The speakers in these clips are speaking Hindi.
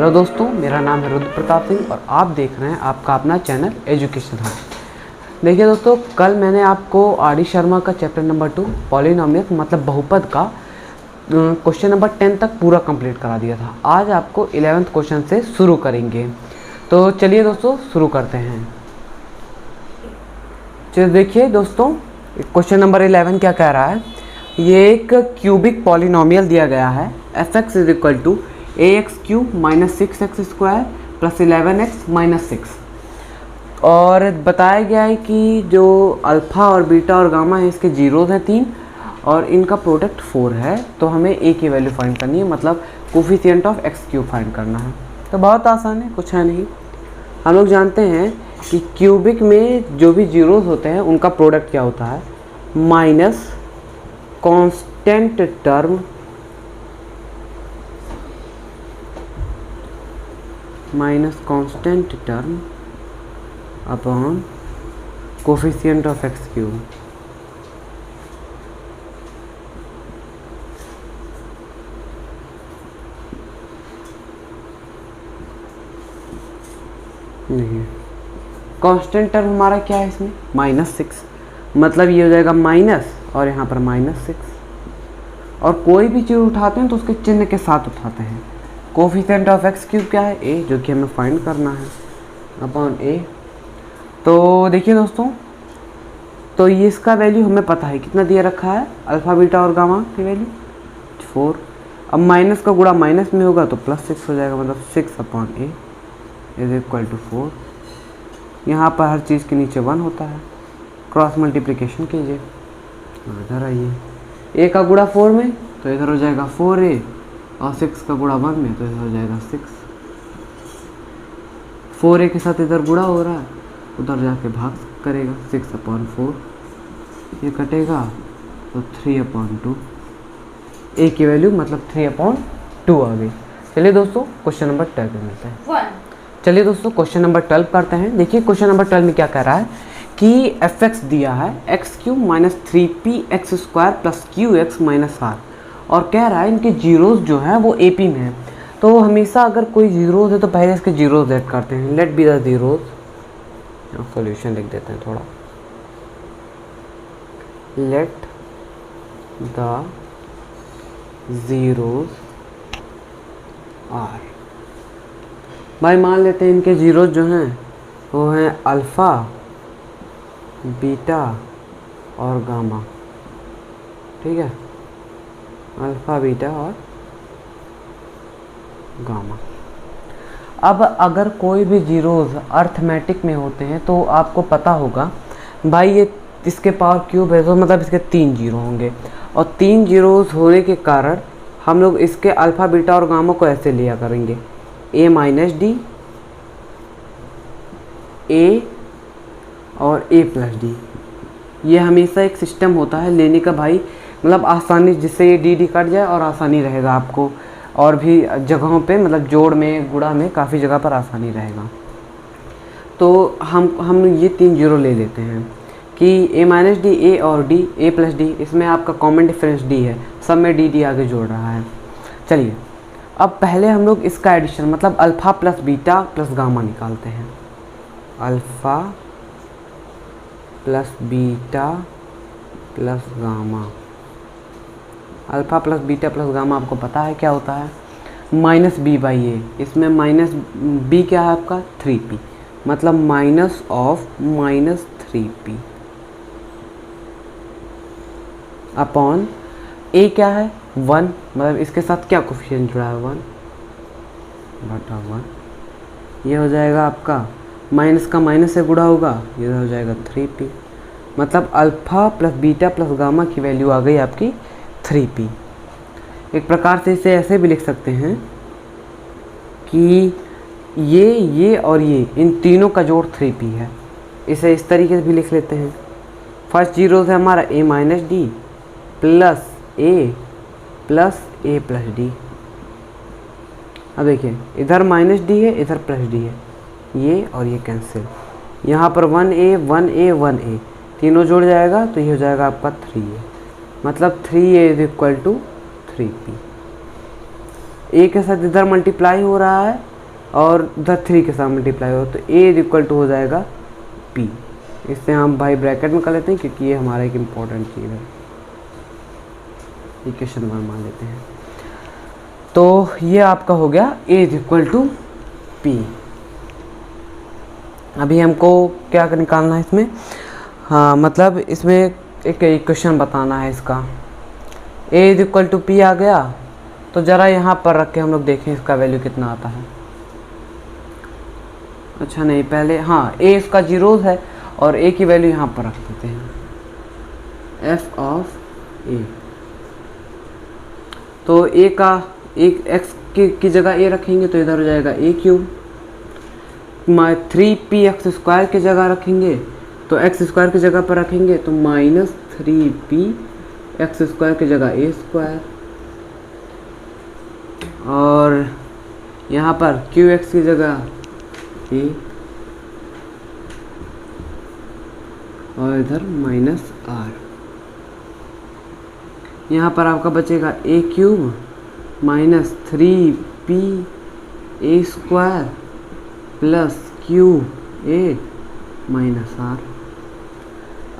हेलो दोस्तों, मेरा नाम है रुद्र प्रताप सिंह और आप देख रहे हैं आपका अपना चैनल एजुकेशन हब। देखिए दोस्तों, कल मैंने आपको आर डी शर्मा का चैप्टर नंबर 2 पॉलिनोमियल मतलब बहुपद का क्वेश्चन नंबर 10 तक पूरा कंप्लीट करा दिया था। आज आपको 11th क्वेश्चन से शुरू करेंगे। तो चलिए दोस्तों शुरू करते हैं। चलिए देखिए दोस्तों, क्वेश्चन नंबर 11 क्या कह रहा है। ये एक क्यूबिक पॉलिनोमियल दिया गया है F X is equal to A X cube minus 6x square plus 11x minus 6 और बताया गया है कि जो अल्फ़ा और बीटा और गामा है इसके जीरोज हैं 3 और इनका प्रोडक्ट 4 है। तो हमें ए की वैल्यू फाइंड करनी है, मतलब coefficient of x cube find करना है। तो बहुत आसान है, कुछ है नहीं। हम लोग जानते हैं कि क्यूबिक में जो भी जीरोज होते हैं उनका प्रोडक्ट क्या होता है, minus constant term upon coefficient of x cube. नहीं, कांस्टेंट टर्म हमारा क्या है इसमें, -6, मतलब ये हो जाएगा माइनस और यहाँ पर -6। और कोई भी चीज़ उठाते हैं तो उसके चिन्ह के साथ उठाते हैं। कोफिशिएंट ऑफ एक्स क्यूब क्या है, ए, जो कि हमें फाइंड करना है, अपॉन ए। तो देखिए दोस्तों, तो ये इसका वैल्यू हमें पता है कितना दिया रखा है, अल्फ़ा बीटा और गामा की वैल्यू 4। अब माइनस का गुणा माइनस में होगा तो +6 हो जाएगा, मतलब 6 upon A is equal to 4। यहाँ पर हर चीज़ के नीचे 1 होता है, क्रॉस मल्टीप्लिकेशन कीजिए, इधर आइए, ए का गुणा 4 में तो इधर हो जाएगा 4a और 6 का गुणा 1 में तो इधर हो जाएगा 6। 4a के साथ इधर गुणा हो रहा है, उधर जाके भाग करेगा, 6 अपॉन 4 ये कटेगा तो 3 अपॉन 2, ए की वैल्यू मतलब 3 अपॉन 2 आ गई। चलिए दोस्तों क्वेश्चन नंबर 12 में मिलते हैं। चलिए दोस्तों क्वेश्चन नंबर 12 करते हैं। देखिए क्वेश्चन नंबर 12 में क्या कह रहा है कि एफ एक्स दिया है x cube minus 3p x square plus Q x minus r और कह रहा है इनके जीरोज जो हैं वो AP में है। तो हमेशा अगर कोई जीरोज है तो पहले इसके जीरोज ऐड करते हैं। Let be the zeros, solution लिख देते हैं थोड़ा, लेट द जीरोज आर। भाई मान लेते हैं इनके जीरोज जो हैं वो हैं अल्फ़ा बीटा और गामा, ठीक है, अल्फ़ा बीटा और गामा। अब अगर कोई भी जीरोज अर्थमेटिक में होते हैं तो आपको पता होगा भाई ये इसके पावर क्यूब है तो मतलब इसके 3 जीरो होंगे और 3 जीरोज होने के कारण हम लोग इसके अल्फ़ा बीटा और गामा को ऐसे लिया करेंगे, a माइनस डी, a और a प्लस डी। ये हमेशा एक सिस्टम होता है लेने का भाई, मतलब आसानी, जिससे ये डी कट जाए और आसानी रहेगा आपको, और भी जगहों पे मतलब जोड़ में गुणा में काफ़ी जगह पर आसानी रहेगा। तो हम ये 3 जीरो ले लेते हैं कि a माइनस डी, a और d, a प्लस डी, इसमें आपका कॉमन डिफरेंस d है, सब में डी आगे जोड़ रहा है। चलिए अब पहले हम लोग इसका एडिशन मतलब alpha plus beta plus gamma निकालते हैं। Alpha plus beta plus gamma, alpha plus beta plus gamma आपको पता है क्या होता है, माइनस बी बाई ए। इसमें माइनस बी क्या है आपका 3p, मतलब minus of minus 3p upon a क्या है 1, मतलब इसके साथ क्या कोफिशिएंट जुड़ा है 1 बटा 1। ये हो जाएगा आपका माइनस का माइनस से गुणा होगा, ये हो जाएगा 3p, मतलब alpha plus beta plus gamma की वैल्यू आ गई आपकी 3p। एक प्रकार से इसे ऐसे भी लिख सकते हैं कि ये और ये इन तीनों का जोड़ 3p है। इसे इस तरीके से भी लिख लेते हैं। फर्स्ट जीरो है हमारा a minus D plus a plus D. अब देखिए इधर माइनस डी है, इधर प्लस डी है, ये और ये कैंसिल, यहाँ पर 1a तीनों जोड़ जाएगा तो ये हो जाएगा आपका 3a, मतलब 3a is equal to 3p। ए के साथ इधर मल्टीप्लाई हो रहा है और इधर 3 के साथ मल्टीप्लाई हो तो ए इज इक्वल टू हो जाएगा पी। इससे हम भाई ब्रैकेट में कर लेते हैं क्योंकि ये हमारा एक इम्पॉर्टेंट चीज़ है। इक्वेशन 1 मान लेते हैं। तो ये आपका हो गया ए इज इक्वल टू पी। अभी हमको क्या निकालना है इसमें, हाँ मतलब इसमें एक इक्वेशन बताना है इसका। ए इज इक्वल टू पी आ गया तो ज़रा यहाँ पर रख के हम लोग देखें इसका वैल्यू कितना आता है। अच्छा नहीं, पहले हाँ ए इसका जीरोज है और ए की वैल्यू यहाँ पर रख देते हैं, एफ ऑफ ए। तो ए का एक एक्स की जगह ए रखेंगे तो इधर हो जाएगा a cube, 3p x square की जगह रखेंगे तो एक्स स्क्वायर की जगह पर रखेंगे तो -3p एक्स स्क्वायर की जगह ए स्क्वायर, और यहाँ पर क्यू एक्स की जगह ए और इधर -r। यहाँ पर आपका बचेगा a cube -3p a square plus q a -r।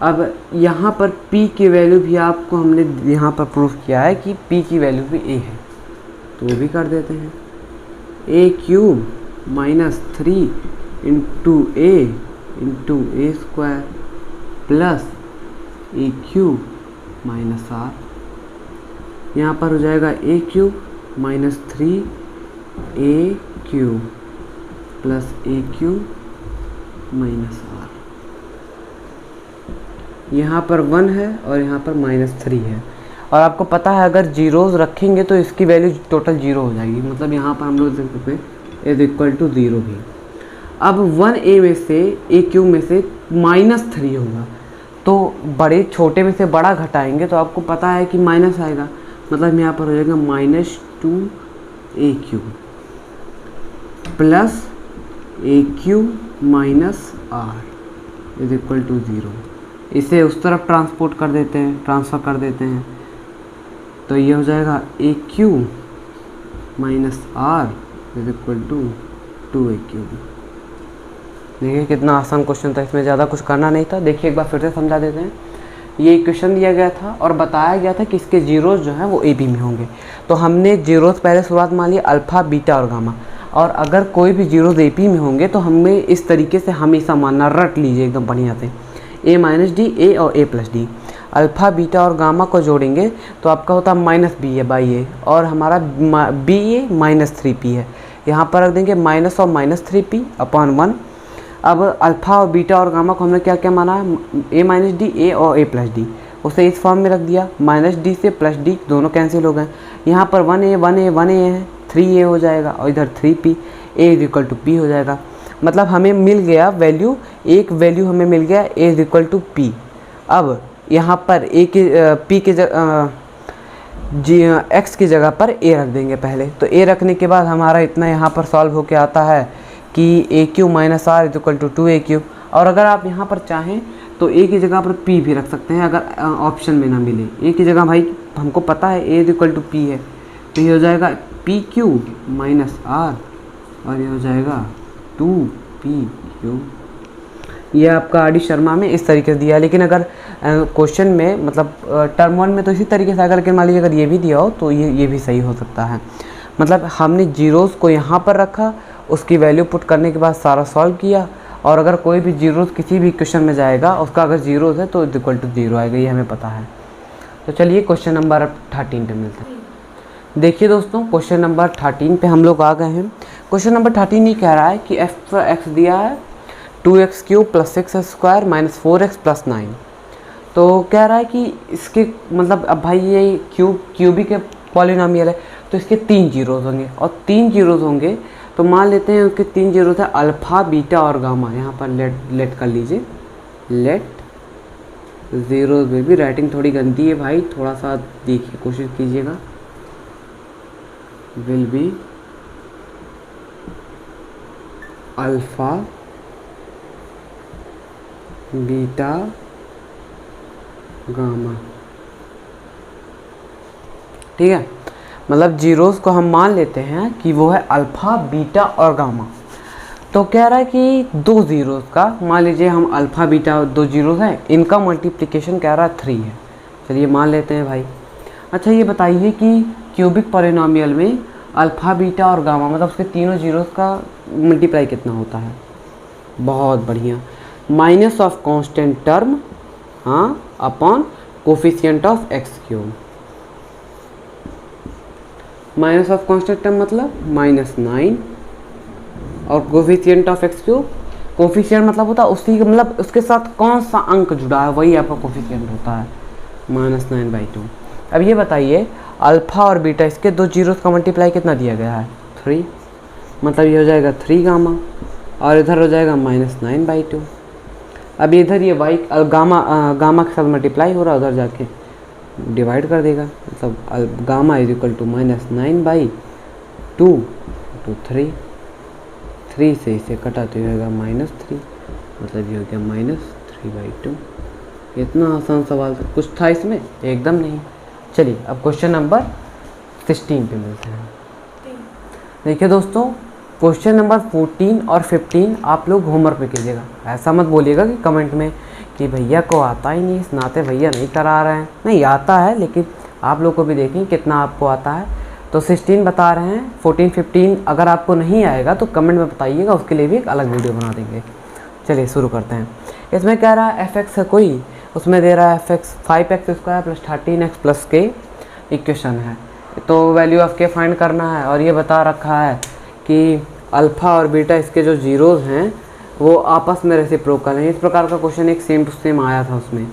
अब यहाँ पर p की वैल्यू भी आपको हमने यहाँ पर प्रूफ किया है कि p की वैल्यू भी a है, तो वो भी कर देते हैं। ए cube -3 into A square plus A cube -r। यहाँ पर हो जाएगा a cube -3 A cube plus A cube -r। यहाँ पर 1 है और यहाँ पर -3 है, और आपको पता है अगर जीरोज़ रखेंगे तो इसकी वैल्यू टोटल 0 हो जाएगी, मतलब यहाँ पर हम लोग देख सकते हैं इज इक्वल टू 0 भी। अब 1a में से ए क्यूब में से -3 होगा तो बड़े छोटे में से बड़ा घटाएंगे तो आपको पता है कि माइनस आएगा, मतलब यहाँ पर हो जाएगा -2a cube plus A cube -r is equal to 0। इसे उस तरफ ट्रांसफर कर देते हैं तो ये हो जाएगा a cube -r is equal to 2a cube. देखिए कितना आसान क्वेश्चन था, इसमें ज़्यादा कुछ करना नहीं था। देखिए एक बार फिर से समझा देते हैं। ये इक्वेशन दिया गया था और बताया गया था कि इसके जीरोस जो हैं वो ए बी में होंगे, तो हमने जीरोस पहले शुरुआत मान लिया अल्फ़ा बीटा और गामा, और अगर कोई भी जीरोस ए पी में होंगे तो हमें इस तरीके से हमेशा मानना, रट लीजिए एकदम बढ़िया से, ए माइनस डी ए और ए प्लस डी। अल्फ़ा बीटा और गामा को जोड़ेंगे तो आपका होता -b है बाई ए, और हमारा बी ए -3p है। यहाँ पर रख देंगे माइनस और -3p अपॉन 1। अब अल्फ़ा और बीटा और गामा को हमने क्या क्या माना है, ए माइनस डी ए और ए प्लस डी, उसे इस फॉर्म में रख दिया। -d से +d दोनों कैंसिल हो गए। यहाँ पर 1a है, 3a हो जाएगा और इधर 3p, a is equal to p हो जाएगा। मतलब हमें मिल गया वैल्यू, एक वैल्यू हमें मिल गया a is equal to p। अब यहाँ पर a की p की x की जगह पर a रख देंगे पहले, तो a रखने के बाद हमारा इतना यहाँ पर सॉल्व होके आता है कि a q minus r is equal to 2a cube. और अगर आप यहाँ पर चाहें तो a की जगह पर p भी रख सकते हैं, अगर ऑप्शन में ना मिले। a की जगह भाई हमको पता है a is equal to p है, तो ये हो जाएगा p क्यूब माइनस r और ये हो जाएगा 2p क्यूब। ये आपका आर डी शर्मा में इस तरीके से दिया है, लेकिन अगर क्वेश्चन में मतलब टर्म 1 में तो इसी तरीके से, अगर लेकिन मान लीजिए अगर ये भी दिया हो तो ये भी सही हो सकता है। मतलब हमने जीरोस को यहाँ पर रखा, उसकी वैल्यू पुट करने के बाद सारा सॉल्व किया, और अगर कोई भी जीरोस किसी भी क्वेश्चन में जाएगा उसका अगर जीरोस है तो इक्वल टू 0 आएगा, ये हमें पता है। तो चलिए क्वेश्चन नंबर 13 पे मिलते हैं। देखिए दोस्तों क्वेश्चन नंबर 13 पे हम लोग आ गए हैं। क्वेश्चन नंबर 13 ये कह रहा है कि एफ एक्स दिया है 2x cube plus 6x square minus 4x plus 9। तो कह रहा है कि इसके मतलब अब भाई ये क्यूबिक पॉलिनोमियल है तो इसके 3 जीरोस होंगे, और 3 जीरोस होंगे तो मान लेते हैं उसके 3 जीरोस है अल्फ़ा बीटा और गामा। यहाँ पर लेट कर लीजिए, लेट जीरोस में भी राइटिंग थोड़ी गंदी है भाई, थोड़ा सा देखिए कोशिश कीजिएगा। Will be alpha beta gamma, ठीक है। मतलब जीरोस को हम मान लेते हैं कि वो है अल्फ़ा, बीटा और गामा। तो कह रहा है कि दो ज़ीरोज़ का, मान लीजिए हम अल्फ़ा बीटा दो ज़ीरोज़ हैं, इनका मल्टीप्लिकेशन कह रहा है 3 है। चलिए मान लेते हैं भाई। अच्छा ये बताइए कि क्यूबिक पॉलिनॉमियल में अल्फ़ा बीटा और गामा मतलब उसके तीनों ज़ीरोज़ का मल्टीप्लाई कितना होता है? बहुत बढ़िया, माइनस ऑफ कांस्टेंट टर्म, हाँ, upon coefficient of x cube. Minus of constant term मतलब -9 और coefficient of x cube, coefficient मतलब होता है उसी मतलब उसके साथ कौन सा अंक जुड़ा है वही आपका कोफिशिएंट होता है, -9/2। अब ये बताइए अल्फ़ा और बीटा इसके दो जीरोस का मल्टीप्लाई कितना दिया गया है? 3, मतलब ये हो जाएगा 3 गामा और इधर हो जाएगा -9/2। अब इधर ये वाई गामा के साथ मल्टीप्लाई हो रहा है, उधर जाके डिवाइड कर देगा, मतलब gamma is equal to -9/2 to 3 से इसे कटा तो ये होगा -3, मतलब ये हो गया -3/2। इतना आसान सवाल कुछ था इसमें? एकदम नहीं। चलिए अब क्वेश्चन नंबर 16 पे मिलते हैं। देखिए दोस्तों, क्वेश्चन नंबर 14 और 15 आप लोग होमवर्क पे कीजिएगा। ऐसा मत बोलिएगा कि कमेंट में कि भैया को आता ही नहीं, इस नाते भैया नहीं करा रहे हैं। नहीं, आता है, लेकिन आप लोग को भी देखें कितना आपको आता है। तो 16 बता रहे हैं, 14 15 अगर आपको नहीं आएगा तो कमेंट में बताइएगा, उसके लिए भी एक अलग वीडियो बना देंगे। चलिए शुरू करते हैं। इसमें कह रहा है f(x) है कोई, उसमें दे रहा है f(x) 5x² + 13x + k equation है, तो वैल्यू ऑफ k फाइंड करना है। और ये बता रखा है कि अल्फ़ा और बीटा इसके जो जीरोज़ हैं वो आपस में रेसिप्रोकल हैं। इस प्रकार का क्वेश्चन एक सेम टू सेम आया था उसमें।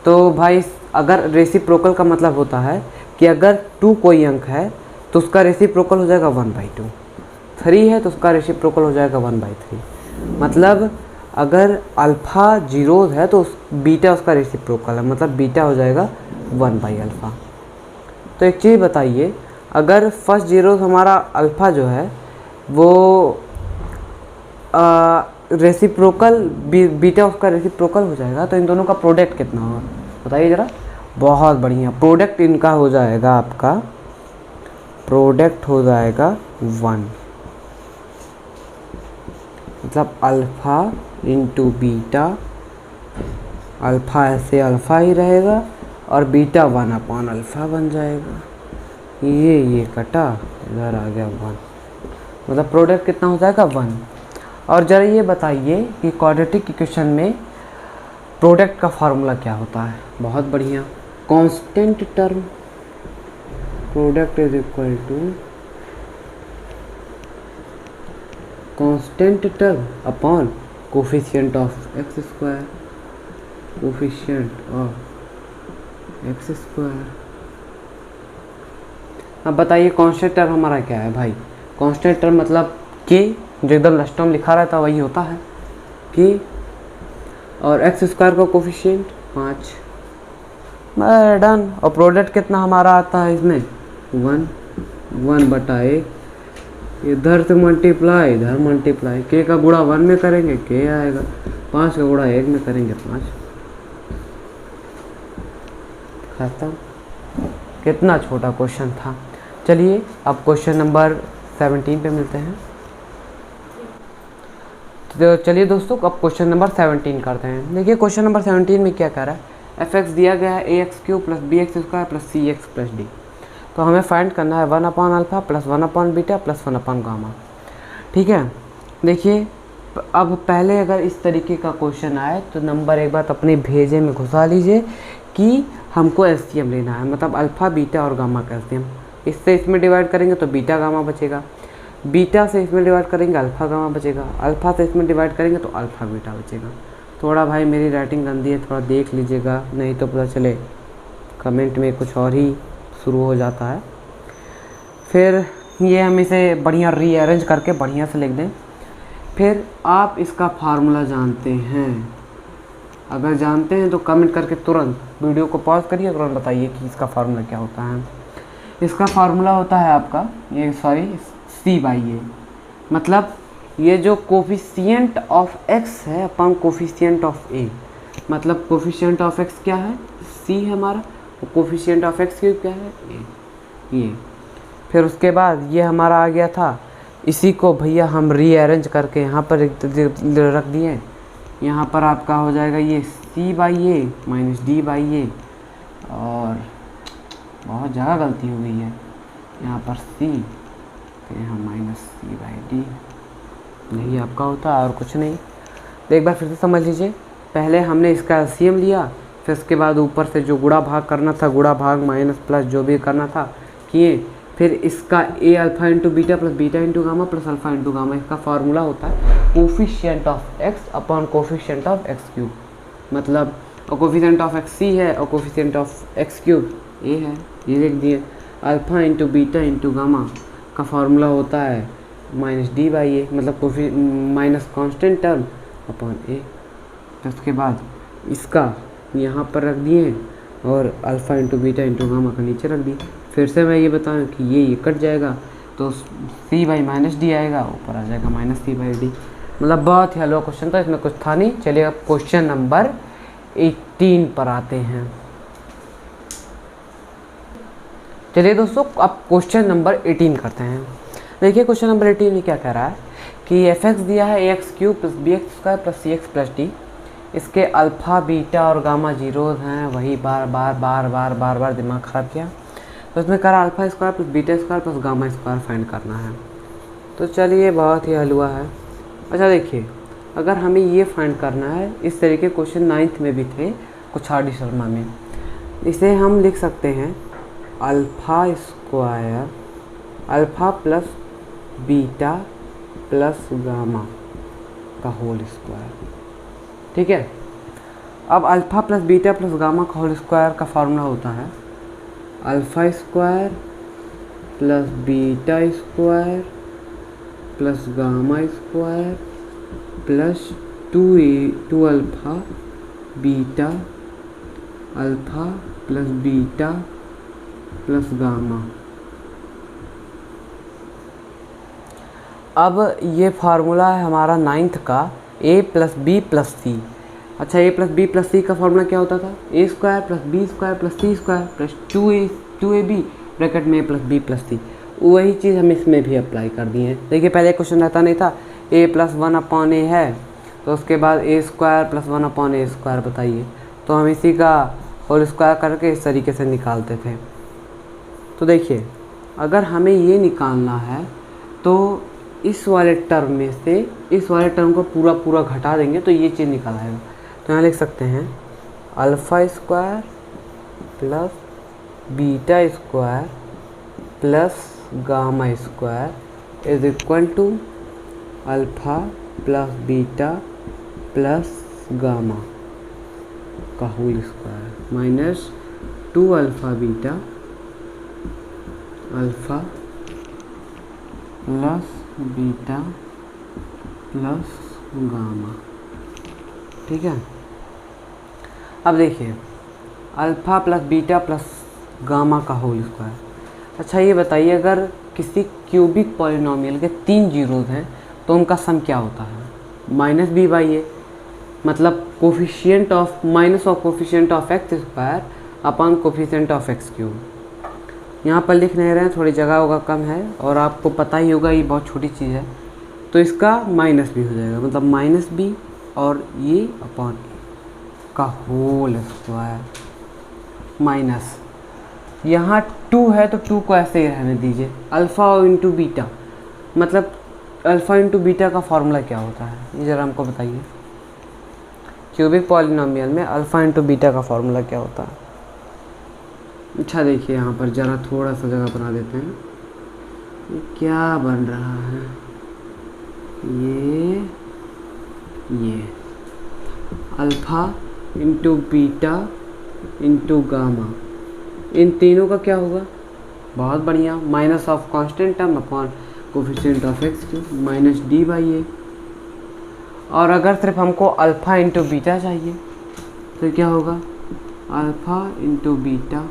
तो भाई अगर रेसिप्रोकल का मतलब होता है कि अगर 2 कोई अंक है तो उसका रेसिप्रोकल हो जाएगा 1/2, 3 है तो उसका रेसिप्रोकल हो जाएगा 1/3। मतलब अगर अल्फ़ा जीरोज़ है तो बीटा उसका रेसिप्रोकल है, मतलब बीटा हो जाएगा 1/α। तो एक चीज़ बताइए, अगर फर्स्ट जीरोज़ हमारा अल्फ़ा जो है वो रेसिप्रोकल बीटा उसका रेसिप्रोकल हो जाएगा, तो इन दोनों का प्रोडक्ट कितना होगा बताइए ज़रा। बहुत बढ़िया, प्रोडक्ट इनका हो जाएगा, आपका प्रोडक्ट हो जाएगा 1, मतलब अल्फ़ा इंटू बीटा, अल्फ़ा ऐसे अल्फ़ा ही रहेगा और बीटा 1/α बन जाएगा। ये कटा, इधर आ गया 1, मतलब प्रोडक्ट कितना हो जाएगा 1। और ज़रा ये बताइए कि क्वाड्रेटिक इक्वेशन में प्रोडक्ट का फार्मूला क्या होता है? बहुत बढ़िया, constant term, product is equal to constant term upon coefficient of x², coefficient of x²। अब बताइए कांस्टेंट टर्म हमारा क्या है भाई? कांस्टेंट टर्म मतलब k, जो एकदम लास्ट में लिखा रहता है वही होता है k, और x² का कोफिशिएंट 5, डन। और प्रोडक्ट कितना हमारा आता है इसमें? 1/1, इधर से मल्टीप्लाई इधर मल्टीप्लाई, k का गुणा 1 में करेंगे k आएगा, 5 का गुणा 1 में करेंगे 5, खत्म। कितना छोटा क्वेश्चन था। चलिए अब क्वेश्चन नंबर 17 पे मिलते हैं। तो चलिए दोस्तों अब क्वेश्चन नंबर 17 करते हैं। देखिए क्वेश्चन नंबर 17 में क्या कह रहा है, f(x) दिया गया है ax³ + bx² + cx + d। तो हमें फाइंड करना है 1/α + 1/β + 1/γ। ठीक है, देखिए अब पहले अगर इस तरीके का क्वेश्चन आए तो नंबर एक बार अपने भेजे में घुसा लीजिए कि हमको एलसीएम लेना है, मतलब अल्फ़ा बीटा और गामा का एलसीएम। इससे इसमें डिवाइड करेंगे तो बीटा गामा बचेगा, बीटा से इसमें डिवाइड करेंगे अल्फ़ा गामा बचेगा, अल्फ़ा से इसमें डिवाइड करेंगे तो अल्फ़ा बीटा बचेगा। थोड़ा भाई मेरी राइटिंग गंदी है, थोड़ा देख लीजिएगा, नहीं तो पता चले कमेंट में कुछ और ही शुरू हो जाता है। फिर ये हम इसे बढ़िया रीअरेंज करके बढ़िया से लिख दें। फिर आप इसका फार्मूला जानते हैं, अगर जानते हैं तो कमेंट करके तुरंत वीडियो को पॉज करिए, तुरंत बताइए कि इसका फार्मूला क्या होता है। इसका फार्मूला होता है आपका C/A, मतलब ये जो कोफिशिएंट ऑफ x है अपॉन कोफिशिएंट ऑफ a, मतलब कोफिशिएंट ऑफ x क्या है? C है हमारा, और कोफिशिएंट ऑफ x क्या है? a। ये फिर उसके बाद ये हमारा आ गया था, इसी को भैया हम रीअरेंज करके यहाँ पर रख दिए। यहाँ पर आपका हो जाएगा ये c by a minus D by a, और बहुत ज़्यादा गलती हो गई है यहाँ पर c, तो यहाँ माइनस सी बाई डी, यही आपका होता है और कुछ नहीं। तो एक बार फिर से समझ लीजिए, पहले हमने इसका एलसीएम लिया, फिर उसके बाद ऊपर से जो गुणा भाग करना था, गुणा भाग माइनस प्लस जो भी करना था किए, फिर इसका a alpha into beta plus beta into gamma plus alpha into gamma, इसका फार्मूला होता है coefficient of x upon coefficient of x cube. मतलब कोफिशिएंट ऑफ एक्स सी है और coefficient of x cube a है, ये लिख दिए। Alpha into beta into gamma का फार्मूला होता है माइनस डी बाई ए, मतलब minus constant term upon a. तो उसके बाद इसका यहाँ पर रख दिए और alpha into beta into gamma का नीचे रख दिए। फिर से मैं ये बताऊँ कि ये कट जाएगा तो सी बाई माइनस डी आएगा, ऊपर आ जाएगा माइनस सी बाई डी। मतलब बहुत ही हलवा क्वेश्चन था, इसमें कुछ था नहीं। चलिए अब क्वेश्चन नंबर 18 पर आते हैं। चलिए दोस्तों अब क्वेश्चन नंबर 18 करते हैं। देखिए क्वेश्चन नंबर 18 में क्या कह रहा है कि एफ एक्स दिया है x cube plus b x square plus c x plus d, इसके अल्फ़ा बीटा और गामा जीरोज हैं। वही बार बार दिमाग ख़राब किया। तो इसमें करा alpha square plus beta square plus gamma square find करना है। तो चलिए बहुत ही हलवा है। अच्छा देखिए, अगर हमें ये फाइंड करना है, इस तरीके क्वेश्चन 9th में भी थे कुछ आर डी शर्मा में, इसे हम लिख सकते हैं alpha square alpha plus beta plus gamma का होल स्क्वायर। ठीक है, अब alpha plus beta plus gamma का होल स्क्वायर का फार्मूला होता है alpha square plus beta square plus gamma square plus 2 alpha beta alpha plus beta plus gamma. अब ये फार्मूला है हमारा 9th का a प्लस बी प्लस सी। अच्छा, a प्लस बी प्लस सी का फार्मूला क्या होता था? ए square plus b square plus c square plus 2ab bracket में a plus b plus c. वही चीज़ हम इसमें भी अप्लाई कर दिए हैं। देखिए पहले क्वेश्चन रहता नहीं था a प्लस 1/a है, तो उसके बाद a square plus 1/a square बताइए, तो हम इसी का होल स्क्वायर करके इस तरीके से निकालते थे। तो देखिए अगर हमें ये निकालना है तो इस वाले टर्म में से इस वाले टर्म को पूरा घटा देंगे तो ये चीज़ निकल आएगा। तो यहाँ लिख सकते हैं alpha square plus beta square plus gamma square is equal to alpha plus beta plus gamma का whole square minus 2 alpha beta alpha plus beta plus gamma. ठीक है, अब देखिए alpha plus beta plus gamma का होल स्क्वायर। अच्छा ये बताइए, अगर किसी क्यूबिक पॉलिनोमियल के 3 जीरोज़ हैं तो उनका सम क्या होता है? माइनस बी बाई ए, मतलब coefficient of minus of coefficient of x square upon coefficient of x cube. यहाँ पर लिख नहीं रहे हैं, थोड़ी जगह होगा कम है और आपको पता ही होगा ये बहुत छोटी चीज़ है, तो इसका माइनस भी हो जाएगा, मतलब माइनस बी और ये अपॉन का होल स्क्वायर माइनस यहाँ 2 है तो 2 को ऐसे ही रहने दीजिए। अल्फ़ा इंटू बीटा, मतलब अल्फ़ा इंटू बीटा का फार्मूला क्या होता है ये ज़रा हमको बताइए। क्यूबिक पॉलिनोमियल में अल्फ़ा इंटू बीटा का फार्मूला क्या होता है? अच्छा देखिए यहाँ पर ज़रा थोड़ा सा जगह बना देते हैं। ये क्या बन रहा है? ये alpha into beta into gamma, इन तीनों का क्या होगा? बहुत बढ़िया, minus of constant term upon coefficient of x cube minus D by a. और अगर सिर्फ हमको अल्फ़ा इंटू बीटा चाहिए तो क्या होगा? Alpha into beta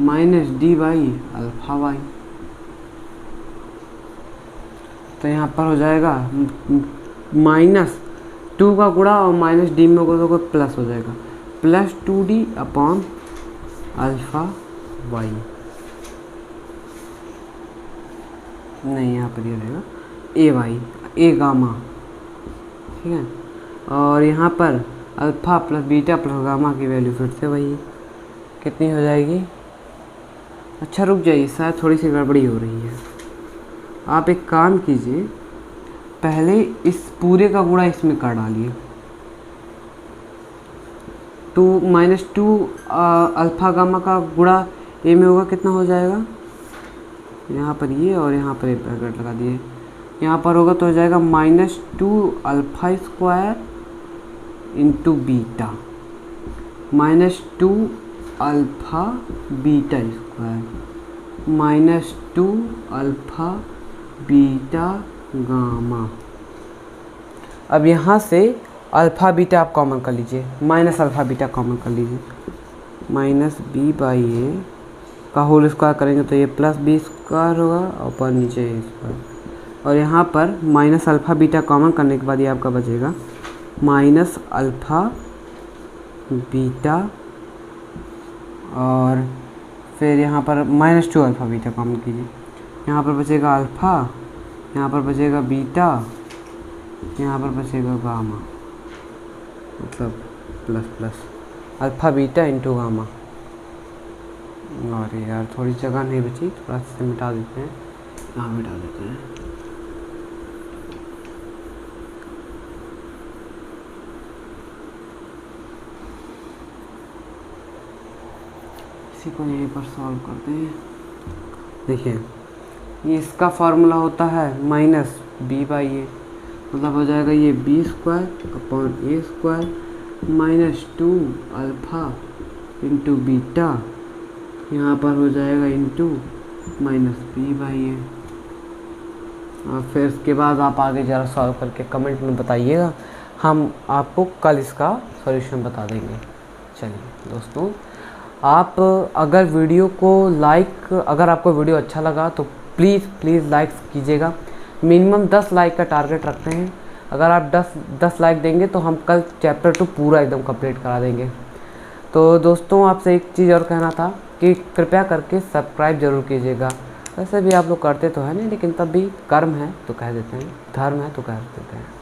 minus D by alpha Y. तो यहाँ पर हो जाएगा माइनस 2 का गुणा और माइनस डी में होगा तो प्लस हो जाएगा, plus 2d upon alpha Y, नहीं यहाँ पर ये रहेगा ए वाई, ए गामा, ठीक है। और यहाँ पर alpha plus beta plus gamma की वैल्यू फिर से वही कितनी हो जाएगी। अच्छा रुक जाइए, शायद थोड़ी सी गड़बड़ी हो रही है। आप एक काम कीजिए, पहले इस पूरे का गुणा इसमें कर डालिए। 2 माइनस 2 अल्फ़ा गामा का गुणा ए में होगा, कितना हो जाएगा। यहाँ पर ये और यहाँ पर एक ब्रैकेट लगा दिए, यहाँ पर होगा तो हो जाएगा -2 alpha square into beta, -2 alpha beta square, -2 alpha beta gamma. अब यहाँ से अल्फ़ा बीटा आप कॉमन कर लीजिए, माइनस अल्फ़ा बीटा कॉमन कर लीजिए, -b/a का होल स्क्वायर करेंगे तो ये +b स्क्वायर होगा और ऊपर नीचे a स्क्वायर। और यहाँ पर माइनस अल्फ़ा बीटा कॉमन करने के बाद ये आपका बचेगा माइनस अल्फ़ा बीटा, और फिर यहाँ पर -2 अल्फ़ा बीटा कॉमन कीजिए, यहाँ पर बचेगा अल्फ़ा, यहाँ पर बचेगा बीटा, यहाँ पर बचेगा गामा, मतलब plus plus alpha beta into gamma. और यार थोड़ी जगह नहीं बची, थोड़ा सा मिटा देते हैं, यहाँ मिटा देते हैं। इसी को यहीं पर सॉल्व करते हैं। देखिए ये इसका फार्मूला होता है -b/a, मतलब हो जाएगा ये b square upon a square -2 alpha into beta, यहाँ पर हो जाएगा इंटू -b/a। और फिर उसके बाद आप आगे ज़रा सॉल्व करके कमेंट में बताइएगा, हम आपको कल इसका सॉल्यूशन बता देंगे। चलिए दोस्तों, आप अगर वीडियो को अगर आपको वीडियो अच्छा लगा तो प्लीज़ लाइक कीजिएगा। मिनिमम 10 लाइक का टारगेट रखते हैं। अगर आप 10 लाइक देंगे तो हम कल चैप्टर 2 पूरा एकदम कंप्लीट करा देंगे। तो दोस्तों आपसे एक चीज़ और कहना था कि कृपया करके सब्सक्राइब ज़रूर कीजिएगा। वैसे भी आप लोग करते तो है नहीं, लेकिन तब भी कर्म है तो कह देते हैं, धर्म है तो कह देते हैं।